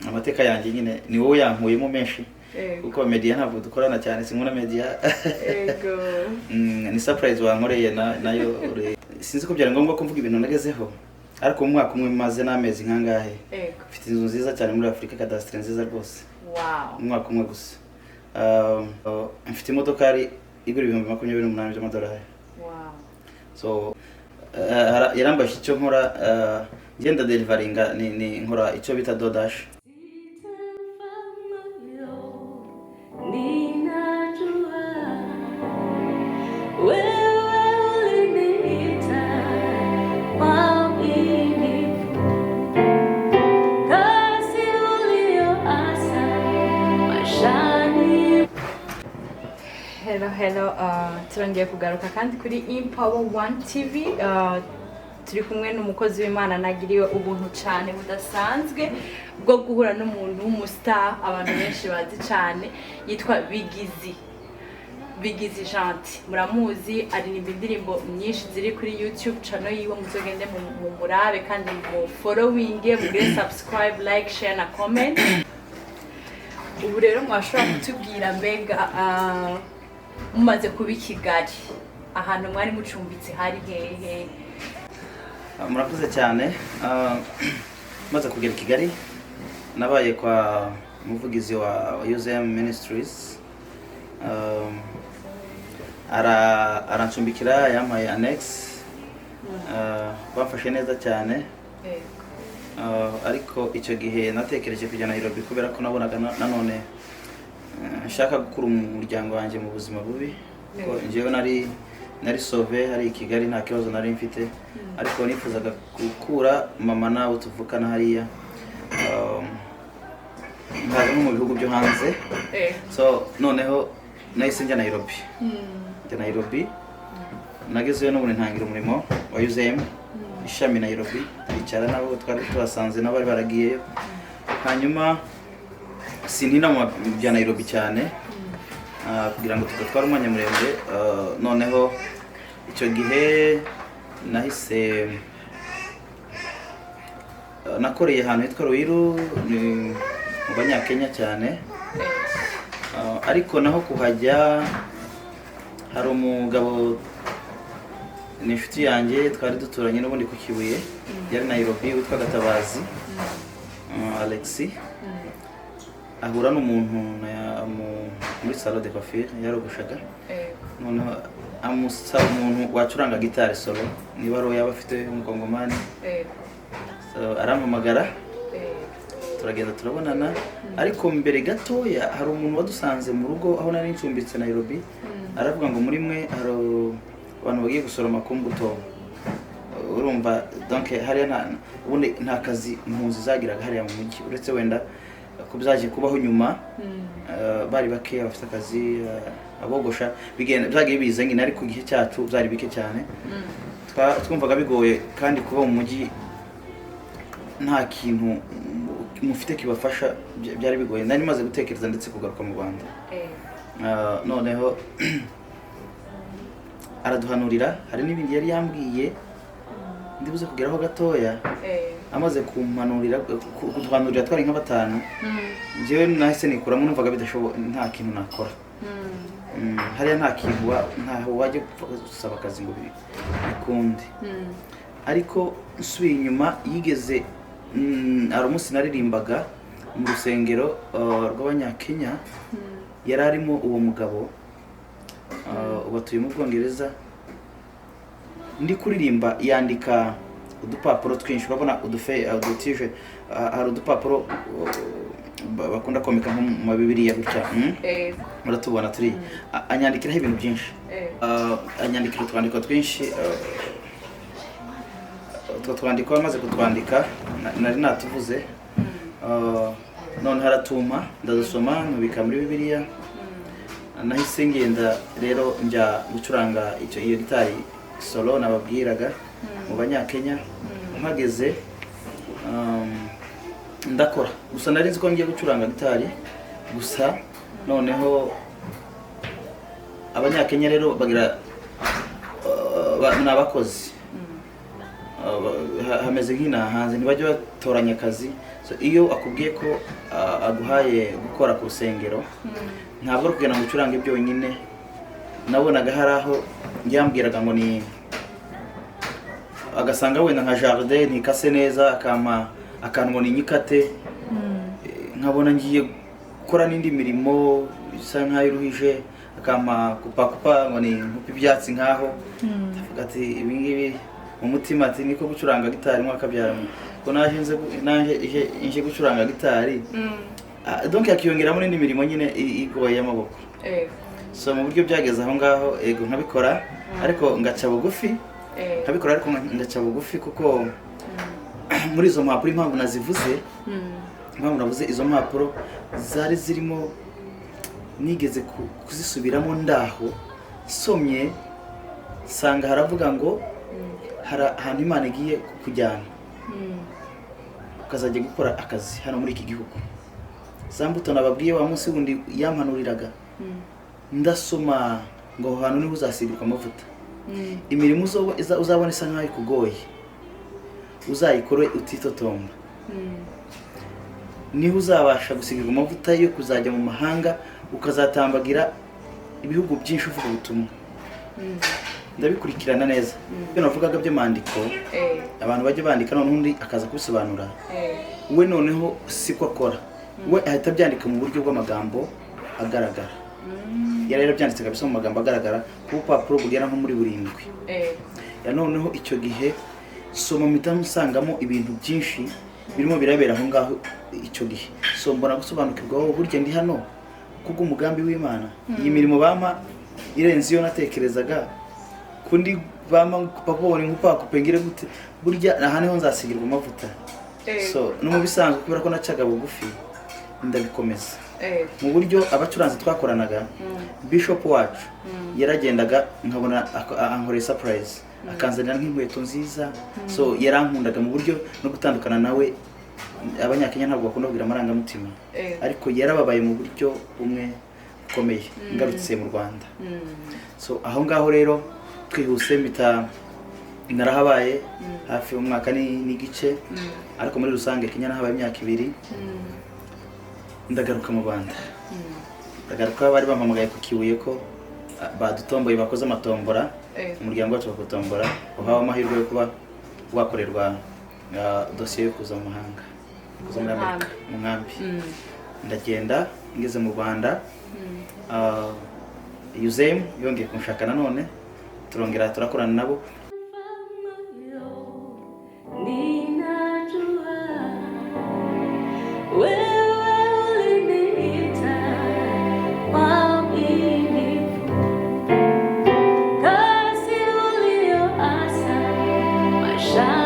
amateka yanjye nyine ni wowe yankuyemo menshi kuko media ntabwo dukorana cyane sinkuna media Ego ni surprise wankoreye nayo sinzi ko byari ngombwa ko mvuga ibintu nagezeho ariko mu mwaka umwe maze n'amezi nkangahe mfite inzu nziza cyane muri Afrika cadastre nziza rwose wow umwaka umwe gusa mfite imodoka ari igura 28,000 by'amadolari wow so yarambashye icyo nkora genda deliveryinga ni nkora icyo bita DoorDash Hello, turongeye kugaruka kandi kuri Empower One TV. Turi kumwe n'umukozi w'Imana nagiriwe ubuntu cyane budasanzwe bwo guhura n'umuntu w'umustar abantu benshi bazi cyane yitwa Bigizi Gentil. Muramuzi aririmba indirimbo nyinshi ziri kuri YouTube channel yiwe, muzogende mu murabe kandi mu following, mugire subscribe, like, share na comment. Ubu rero mwashobora kutubwira mbega mumaze kuba i Kigali ahantu mwari mucumbitse hari hehe? Murakoze cyane. Maze kugera i Kigali nabaye kwa umuvugizi wa USM Ministries, arancumbikira yampaye annex, bamfashe neza cyane. Ariko icyo gihe natekereje kujya Nairobi kubera ko nabonaga nanone nshaka gukura umuryango wanjye mu buzima bubi ko njyewe nari sauvé hari i Kigali nta kibazo nari mfite, ariko nifuzaga gukura mama nawe tuvukana hariya nkaza no mu bihugu byo hanze. So noneho nahise njya Nairobi nagezeyo n'ubundi ntangira umurimo wa USM ishami Nairobi, bicara nabo twari tubasanze n'abari baragiyeyo. Hanyuma sinina mu bya Nairobi cyane kugira ngo tudatwara umwanya muremure. Noneho icyo gihe nahise nakoreye ahantu hitwa Ruiru ni mu Banyakenya cyane, ariko naho kuhajya hari umugabo ni inshuti yanjye twari duturanye n'ubundi ku Kibuye yari Nairobi witwa Gatabazi Alexi, ahura n'umuntu muri salon de coiffure yarogoshaga. Noneho amusaba umuntu wacuranga gitari solo niba ro yaba afite umukongomani, so arampamagara turagenda turabonana. Ariko mbere gatoya hari umuntu wadusanze mu rugo aho nari ncumbitse Nairobi, aravuga ngo muri mwe hari abantu bagiye gusoroma ku mbuto. Urumva donc hariya ubundi nta kazi impunzi zagiraga hariya mu mujyi uretse wenda ko byaje kubaho nyuma. Bari bake bafite akazi, abogosha byagiye biza nyine, ariko igihe cyacu byari bike cyane. Twumvaga bigoye kandi kuba mu mujyi nta kintu mufite kibafasha byari bigoye. Nari maze gutekereza ndetse kugaruka mu Rwanda. Noneho araduhanurira, hari n'ibindi yari yambwiye ndibuze kugeraho gatoya. Amaze kumpanurira kuduhanurira twari nka batanu, njyewe nahise nikuramo numvaga bidashoboka, nta kintu nakora. Hariya nta kintu ntaho wajya gusaba akazi ngo bikunde. Ariko nsubiye inyuma yigeze ari umunsi naririmbaga mu rusengero rw'Abanyakenya, yari arimo uwo mugabo ubatuye mu Bwongereza. Ndi kuririmba yandika udupapuro twinshi, urabona udutije hari udupapuro bakunda komeka nko mu Bibiliya gutya, muratubona turi anyandikiraho ibintu byinshi. Anyandikira utwandiko twinshi, utwo twandiko amaze kutwandika nari natuvuze. None haratuma ndazusoma nubika muri Bibiliya. Nahise ngenda rero njya gucuranga iyo gitari solo nababwiraga mu Banyakenya. Mpageze ndakora gusa nari nzi ko ngiye gucuranga gitari gusa. Noneho Abanyakenya rero bagira n'abakozi hameze nk'ina hanze ntibajya batoranya akazi. So iyo akubwiye ko aguhaye gukora ku rusengero ntabwo ari kugira ngo ucurange byonyine. Nabonaga hari aho yambwiraga ngo ni agasanga wenda nka jardin ntikase neza akampa akantu ngo ni nyikate, nkabona ngiye gukora n'indi mirimo isa nkaho iruhije akampa kupa ngo ni nkupa ibyatsi nkaho ndavuga ati ibi ngibi mu mutima ati niko gucuranga gitari mwaka byaramo ko naje gucuranga gitari. Donc yakiyongeramo n'indi mirimo nyine igoye y'amaboko. So mu buryo byageze aho ngaho ego nkabikora ariko ngaca bugufi, nkabikora ariko ngaca bugufi kuko muri izo mpapuro impamvu nazivuze, impamvu navuze izo mpapuro zari zirimo nigeze kuzisubiramo ndaho somye sanga haravuga ngo hari ahantu Imana igiye kujyana ukazajya gukora akazi hano muri iki gihugu. Za mbuto nababwiye wa munsi wundi yampanuriraga ndasoma ngo aho hantu niho uzasigirwa amavuta. Imirimo uzabona isa nkaho ikugoye uzayikore utitotomba, niho uzabasha gusigirwa amavuta yo kuzajya mu mahanga ukazatambagira ibihugu byinshi uvuga ubutumwa. Ndabikurikirana neza ibyo navugaga by'amandiko abantu bajya bandika none undi akaza kubisobanura. We noneho siko akora, we ahita byandika mu buryo bw'amagambo agaragara. Yari byanditse kabisa mu magambo agaragara ku rupapuro bugera nko muri 7. Ya noneho icyo gihe soma mpita nsangamo ibintu byinshi birimo birabera aho ngaho icyo gihe. So mbona gusobanukirwa burya ndi hano kubw'umugambi w'Imana. Iyi mirimo bampa irenze iyo natekerezaga kundi bampa papone nk'upakupengire gute burya aha niho nzasigirwa amavuta. So no mu bisanzwe kubera ko nacaga bugufi ndabikomeza. Mu buryo abacuranzi twakoranaga Bishop wacu yaragendaga nkabona ankoreye surprise akanzanira nk'inkweto nziza. So yarankundaga mu buryo no gutandukana nawe abanyakenya ntabwo bakunda kugira amarangamutima, ariko yarababaye mu buryo bumwe bukomeye ngarutse mu Rwanda. So aho ngaho rero twihuse mpita narahabaye hafi umwaka n'igice, ariko muri rusange Kenya nahabaye imyaka 2. Ndagaruka mu Rwanda, ndagaruka bari bampamagaye ku Kibuye ko badutomboye bakoze amatombora, umuryango wacu bakotombora uhawe amahirwe yo kuba wakorerwa dosiye yo kuza mu mahanga, kuza muri Amerika mu nkambi. Ndagenda ngeze mu Rwanda, Yuzem yongeye kunshaka nanone turongera turakorana nabo. Shine.